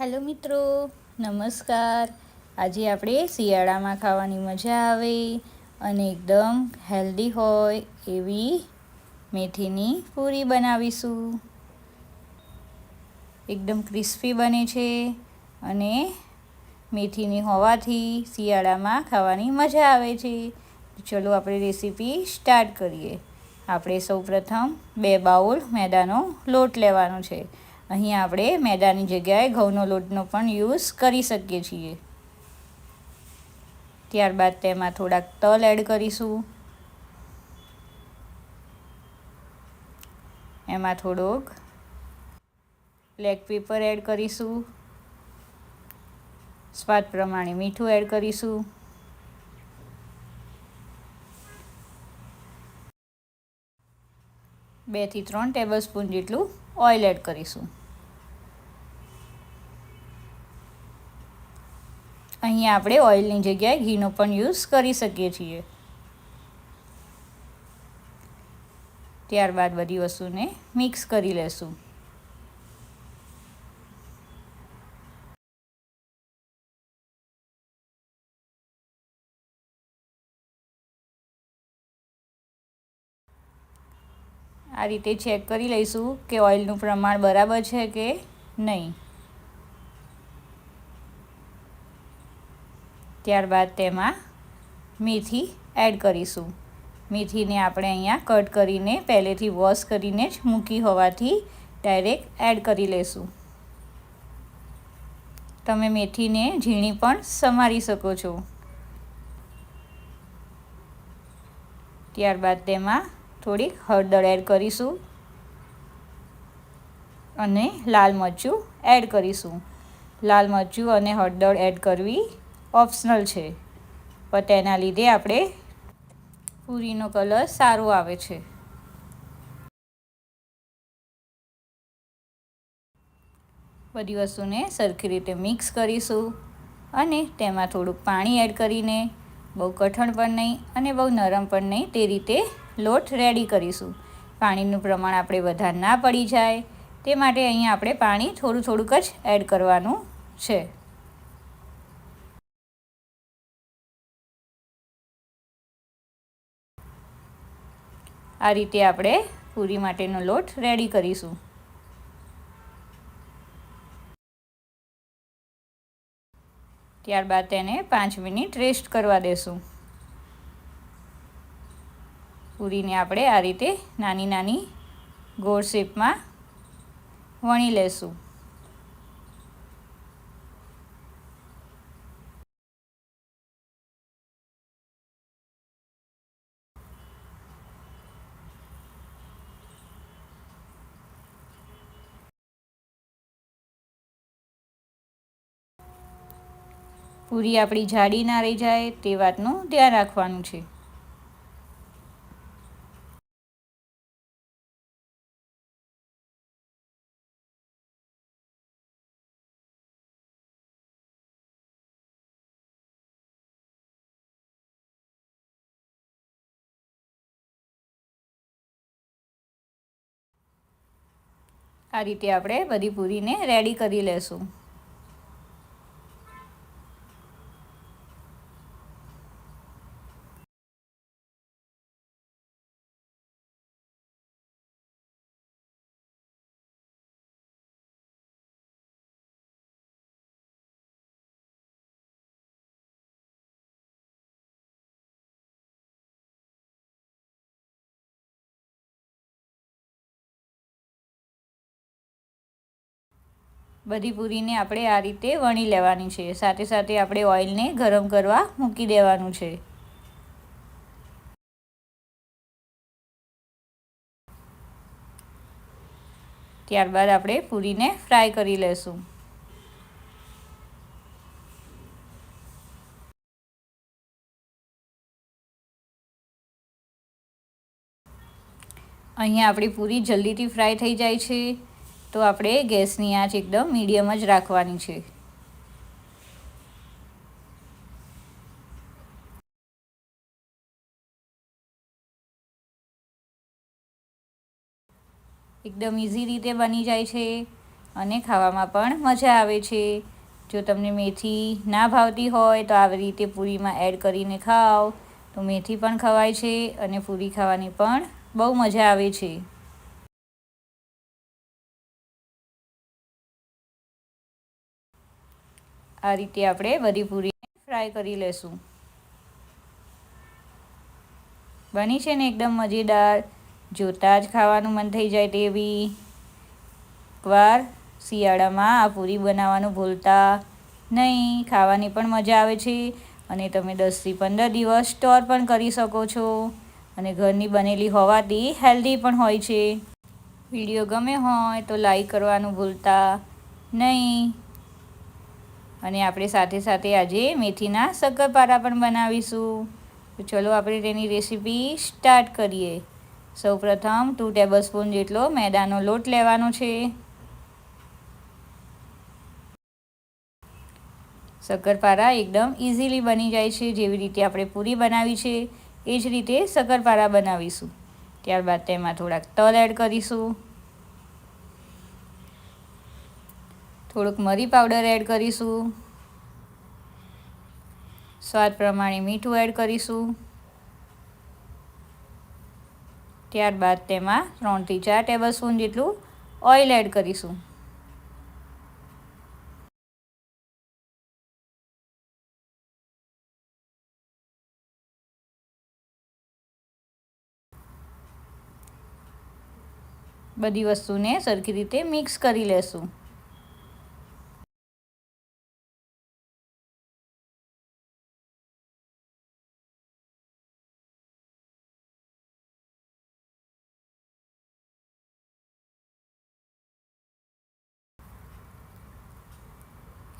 Hello મિત્રો, નમસ્કાર। આજે આપણે શિયાળામાં ખાવાની મજા આવે અને એકદમ હેલ્ધી હોય એવી મેથીની પૂરી બનાવીશું। એકદમ ક્રિસ્પી બને છે અને મેથીની હોવાથી શિયાળામાં ખાવાની મજા આવે છે। ચલો આપણે રેસીપી સ્ટાર્ટ કરીએ। આપણે સૌપ્રથમ 2 બાઉલ મેદાનો લોટ લેવાનો છે। અહીં આપણે મેદાની જગ્યાએ ઘઉંનો લોટનો પણ યુઝ કરી શકીએ છીએ। ત્યારબાદ તેમાં થોડાક તલ એડ કરીશું। એમાં થોડોક બ્લેક પેપર એડ કરીશું। સ્વાદ પ્રમાણે મીઠું એડ કરીશું। 2 થી 3 ટેબલસ્પૂન જેટલું ઓઇલ એડ કરીશું। અહીં આપણે ઓઇલની જગ્યાએ ઘીનો પણ યુઝ કરી શકીએ છીએ। ત્યારબાદ બધી વસ્તુને મિક્સ કરી લેશું। આ રીતે ચેક કરી લઈશું કે ઓઇલનું પ્રમાણ બરાબર છે કે નહીં। ત્યારબાદ તેમાં મેથી એડ કરીશું। મેથીને આપણે અહીંયા કટ કરીને પહેલેથી વોશ કરીને જ મૂકી હોવાથી ડાયરેક્ટ એડ કરી લેશું। તમે મેથીને ઝીણી પણ સમારી શકો છો। ત્યારબાદ તેમાં થોડીક હળદર એડ કરીશું અને લાલ મરચું એડ કરીશું। લાલ મરચું અને હળદર એડ કરવી ઓપ્શનલ છે, પણ તેના લીધે આપણે પૂરીનો કલર સારો આવે છે। બધી વસ્તુને સરખી રીતે મિક્સ કરીશું અને તેમાં થોડુંક પાણી એડ કરીને બહુ કઠણ પણ નહીં અને બહુ નરમ પણ નહીં તે રીતે લોટ રેડી કરીશું। પાણીનું પ્રમાણ આપણે વધારે ના પડી જાય તે માટે અહીંયા આપણે પાણી થોડુંક જ એડ કરવાનું છે। આ રીતે આપણે પૂરી માટેનો લોટ રેડી કરીશું। ત્યારબાદ તેને 5 મિનિટ રેસ્ટ કરવા દેશું। પૂરીને આપણે આ રીતે નાની નાની ગોળ શેપમાં વણી લેશું। પૂરી આપણી જાડી ના રહી જાય તે વાતનું ધ્યાન રાખવાનું છે। આ રીતે આપણે બધી પૂરીને રેડી કરી લેશું। બધી પૂરીને આપણે આ રીતે વણી લેવાની છે। સાથે સાથે આપણે ઓઇલને ગરમ કરવા મૂકી દેવાનું છે। ત્યારબાદ આપણે પૂરીને ફ્રાય કરી લેશું। અહીંયા આપણી પૂરી જલ્દીથી ફ્રાય થઈ જાય છે, તો આપણે ગેસની આંચ એકદમ મીડિયમ જ રાખવાની છે। એકદમ ઇઝી રીતે બની જાય છે અને ખાવામાં પણ મજા આવે છે. જો તમને મેથી ના ભાવતી હોય તો આવી રીતે પૂરીમાં એડ કરીને ખાઓ તો મેથી પણ ખવાય છે અને પૂરી ખાવાની પણ બહુ મજા આવે છે. આ રીતે આપણે બધી પૂરીને ફ્રાય કરી લેશું. બની છે ને એકદમ મજેદાર, જોતાં જ ખાવાનું મન થઈ જાય તેવી. એકવાર શિયાળામાં આ પૂરી બનાવવાનું ભૂલતા નહીં, ખાવાની પણ મજા આવે છે અને તમે 10થી 15 દિવસ સ્ટોર પણ કરી શકો છો અને ઘરની બનેલી હોવાથી હેલ્ધી પણ હોય છે. વિડીયો ગમે હોય તો લાઈક કરવાનું ભૂલતા નહીં. અને આપણે સાથે સાથે આજે મેથીના શક્કરપારા પણ બનાવીશું. તો ચલો આપણે તેની રેસીપી સ્ટાર્ટ કરીએ. સૌપ્રથમ 2 ટેબલસ્પૂન જેટલો મેદાનો લોટ લેવાનો છે. શક્કરપારા એકદમ ઇઝીલી બની જાય છે. જેવી રીતે આપણે પૂરી બનાવી છે એ જ રીતે શક્કરપારા બનાવીશું. ત્યારબાદ તેમાં થોડાક તલ એડ કરીશું, થોડુંક મરી પાવડર એડ કરીશું, સ્વાદ પ્રમાણે મીઠું એડ કરીશું. ત્યારબાદ તેમાં 3થી 4 ટેબલસ્પૂન જેટલું ઓઇલ એડ કરીશું. બધી વસ્તુને સરખી રીતે મિક્સ કરી લેશું.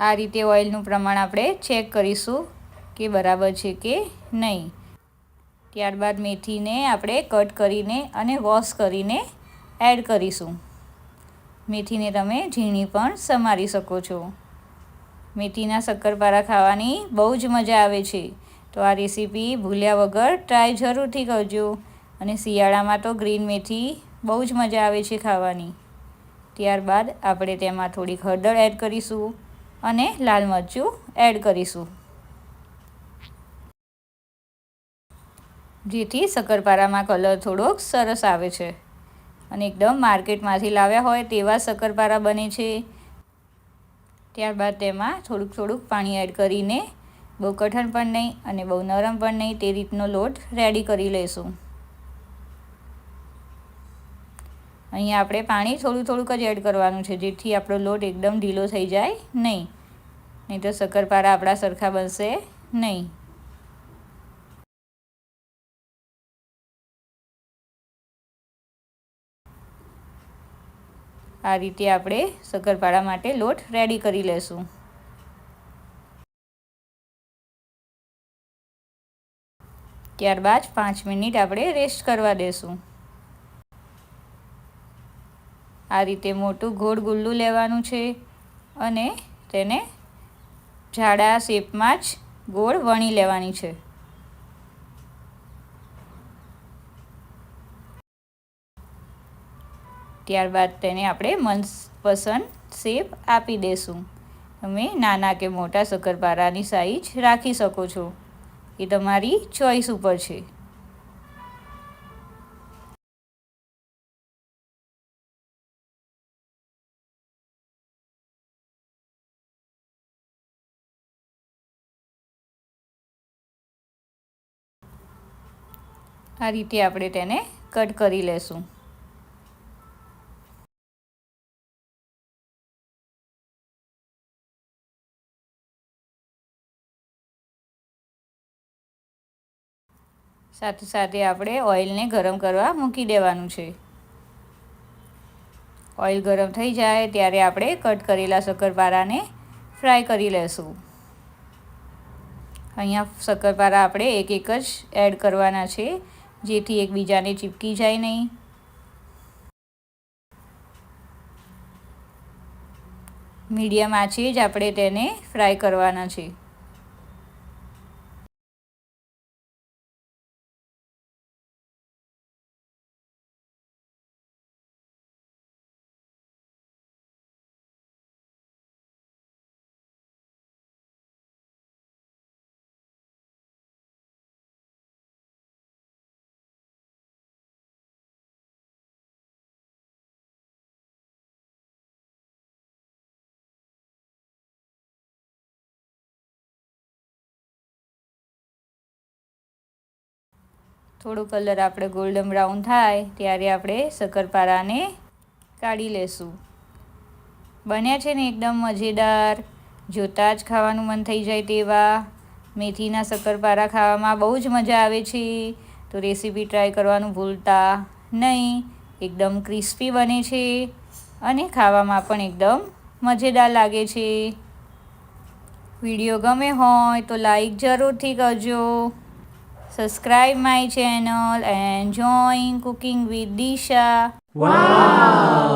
આ રીતે ઓઇલનું પ્રમાણ આપણે ચેક કરીશું કે બરાબર છે કે નહીં. ત્યારબાદ મેથીને આપણે કટ કરીને અને વોશ કરીને એડ કરીશું. મેથીને તમે ઝીણી પણ સમારી શકો છો. મેથીના શક્કરપારા ખાવાની બહુ જ મજા આવે છે. તો આ રેસીપી ભૂલ્યા વગર ટ્રાય જરૂરથી કરજો. અને શિયાળામાં તો ગ્રીન મેથી બહુ જ મજા આવે છે ખાવાની. ત્યારબાદ આપણે તેમાં થોડીક હળદર એડ કરીશું અને લાલ મરચું એડ કરીશું, જેથી શક્કરપારામાં કલર થોડોક સરસ આવે છે અને એકદમ માર્કેટમાંથી લાવ્યા હોય તેવા શક્કરપારા બને છે. ત્યારબાદ તેમાં થોડુંક પાણી એડ કરીને બહુ કઠણ પણ નહીં અને બહુ નરમ પણ નહીં તે રીતનો લોટ રેડી કરી લઈશું. અહીંયા આપણે પાણી થોડુંક જ એડ કરવાનું છે, જેથી આપણો લોટ એકદમ ઢીલો થઈ જાય નહીં તો શક્કરપારા આપણા સરખા બનશે નહીં. આ રીતે આપણે શક્કરપારા માટે લોટ રેડી કરી લેશું. ત્યારબાદ 5 મિનિટ આપણે રેસ્ટ કરવા દેશું. આ રીતે મોટું ગોળ ગુલ્લું લેવાનું છે અને તેને જાડા શેપમાં જ ગોળ વણી લેવાની છે. ત્યારબાદ તેને આપણે મનપસંદ શેપ આપી દઈશું. તમે નાના કે મોટા શક્કરપારાની સાઈઝ રાખી શકો છો, એ તમારી ચોઈસ ઉપર છે. આ રીતે આપણે તેને કટ કરી લેશું. સાથે સાથે આપણે ઓઇલને ગરમ કરવા મૂકી દેવાનું છે. ઓઇલ ગરમ થઈ જાય ત્યારે આપણે કટ કરેલા શક્કરપારાને ફ્રાય કરી લેશું. અહીંયા શક્કરપારા આપણે એક જ એડ કરવાના છે, જેથી એકબીજાને ચીપકી જાય નહીં. મીડિયમ આંચે જ આપણે તેને ફ્રાય કરવાના છે. થોડો કલર આપણે ગોલ્ડન બ્રાઉન થાય ત્યારે આપણે શક્કરપારાને કાઢી લેશું. બન્યા છે ને એકદમ મજેદાર, જોતાં જ ખાવાનું મન થઈ જાય તેવા. મેથીના શક્કરપારા ખાવામાં બહુ જ મજા આવે છે, તો રેસીપી ટ્રાય કરવાનું ભૂલતા નહીં. એકદમ ક્રિસ્પી બને છે અને ખાવામાં પણ એકદમ મજેદાર લાગે છે. વિડીયો ગમે હોય તો લાઈક જરૂરથી કરજો. Subscribe my channel and join cooking with Disha. Vav!